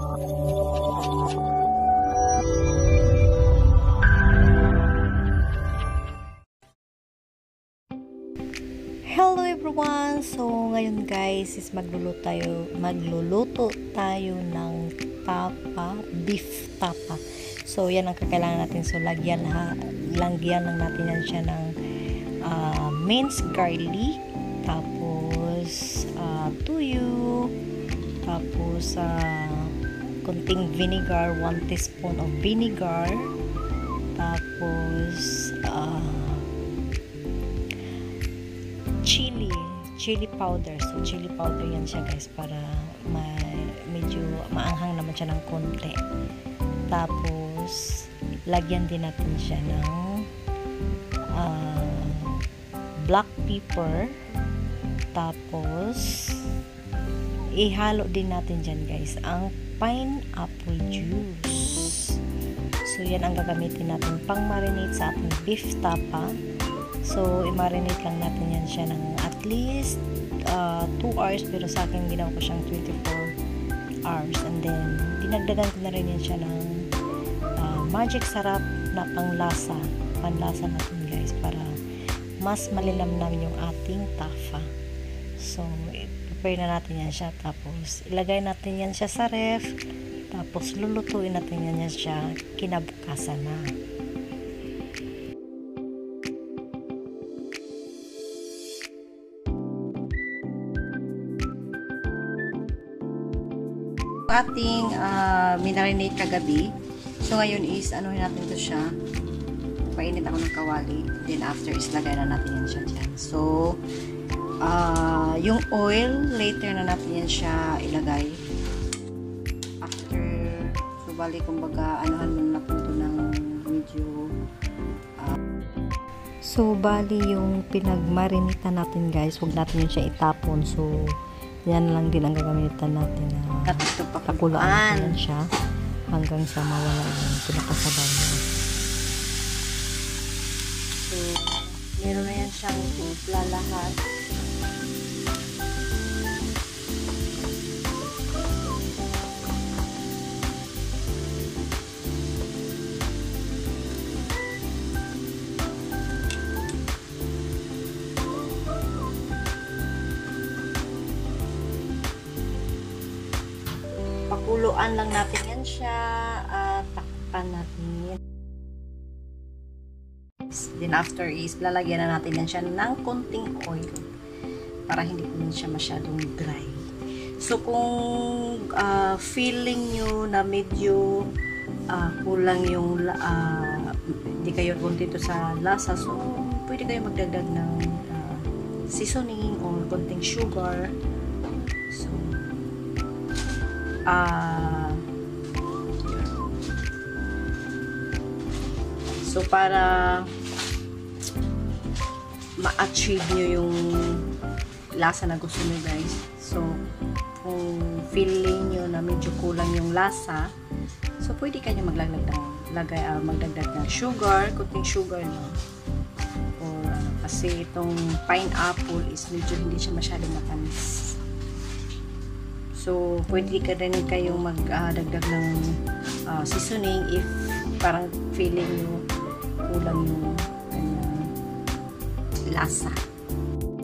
Hello everyone! So ngayon guys is magluluto tayo ng beef tapa. So yan ang kakailangan natin. So lagyan lang natin yan siya ng minced garlic, tapos tuyo, tapos konting vinegar, 1 teaspoon of vinegar, tapos chili powder. So chili powder yan siya guys, para medyo maanghang naman siya ng konti. Tapos lagyan din natin siya ng black pepper. Tapos ihalo din natin dyan guys ang pineapple juice. So yan ang gagamitin natin pang marinate sa ating beef tapa. So i-marinate lang natin yan siya ng at least 2 hours, pero sa akin ginawa ko siyang 24 hours. And then dinagdagan ko na rin yan siya ng magic sarap na panlasa natin guys, para mas malilamnam yung ating tapa. So prepare na natin yan siya, tapos ilagay natin yan siya sa ref, tapos lulutuin natin yan siya kinabukasan na. Ating minarinate kagabi. So ngayon is natin to siya. Painit ako ng kawali. Then after is lagay na natin yan siya dyan. So yung oil later na natin yan siya ilagay. After, so bali kumbaga anuhan muna natin ito ng medyo so bali yung pinagmarinita natin guys, huwag natin yun siya itapon. So yan lang din ang gagamitan natin na pakulaan natin siya hanggang sa mawala yung pinakasabaw niya. So meron na yan siyang timpla lahat. Pakuluan lang natin yan siya at takpan natin. Then after is lalagyan na natin yan siya ng konting oil para hindi po siya masyadong dry. So kung feeling nyo na medyo kulang yung hindi kayo kontento sa lasa, so pwede kayo magdagdag ng seasoning or konting sugar. So para ma-achieve nyo yung lasa na gusto nyo guys, so kung feeling nyo na medyo kulang yung lasa, so pwede kayo magdagdag ng sugar, kunting sugar no? Or kasi itong pineapple is medyo hindi siya masyadong matamis. So, pwede ka rin kayong magdagdag ng seasoning if parang feeling nyo kulang yung lasa.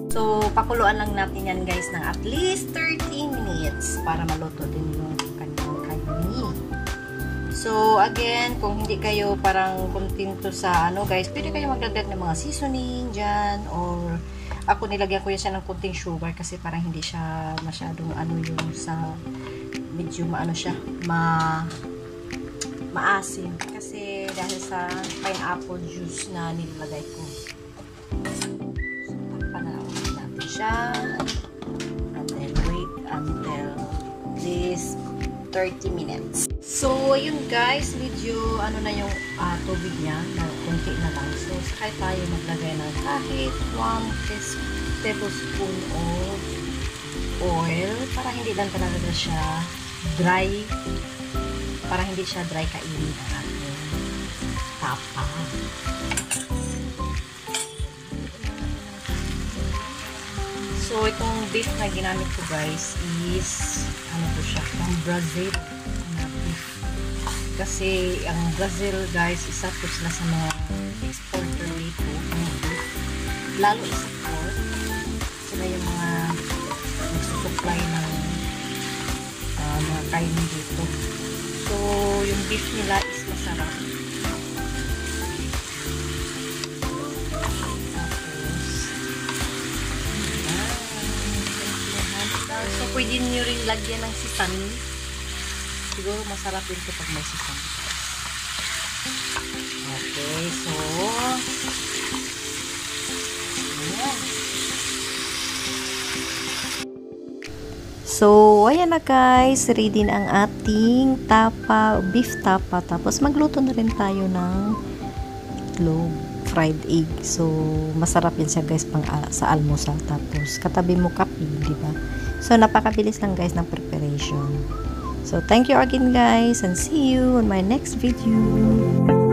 So, pakuluan lang natin yan guys ng at least 30 minutes para maluto din yung kanyang kanin. So, again, kung hindi kayo parang kontento sa guys, pwede kayo magdagdag ng mga seasoning dyan, or ako nilagyan ko yan siya ng konting sugar kasi parang hindi siya masyadong yung sa medyo siya maasim kasi dahil sa pineapple juice na nilagay ko. So takpan na natin siya and then wait until this 30 minutes. So yun guys, medyo na yung tubig niya na konti na lang. So sakay tayo maglagay ng kahit 1 tablespoon of oil para hindi lang talaga siya dry, para hindi siya dry kainin ang ating tapa. So itong beef na ginamit ko guys is po siya, from Brazil na Kasi ang Brazil guys, isa to sila sa mga exporter dito ng beef. Lalo sa pork, sila yung mga nagsusupply ng mga kain dito. So, yung beef nila is masarap. Tapos, so pwede nyo rin lagyan ng sesame. Siguro masarap din ito pag may sesame. Okay, so ayan. So, ayan na guys, ready na ang ating tapa, beef tapa. Tapos magluto na rin tayo ng itlog, fried egg. So, masarap yan siya guys pang sa almusal. Tapos katabi mo kape, di ba? So, napakabilis lang guys ng preparation. So, thank you again guys and see you on my next video.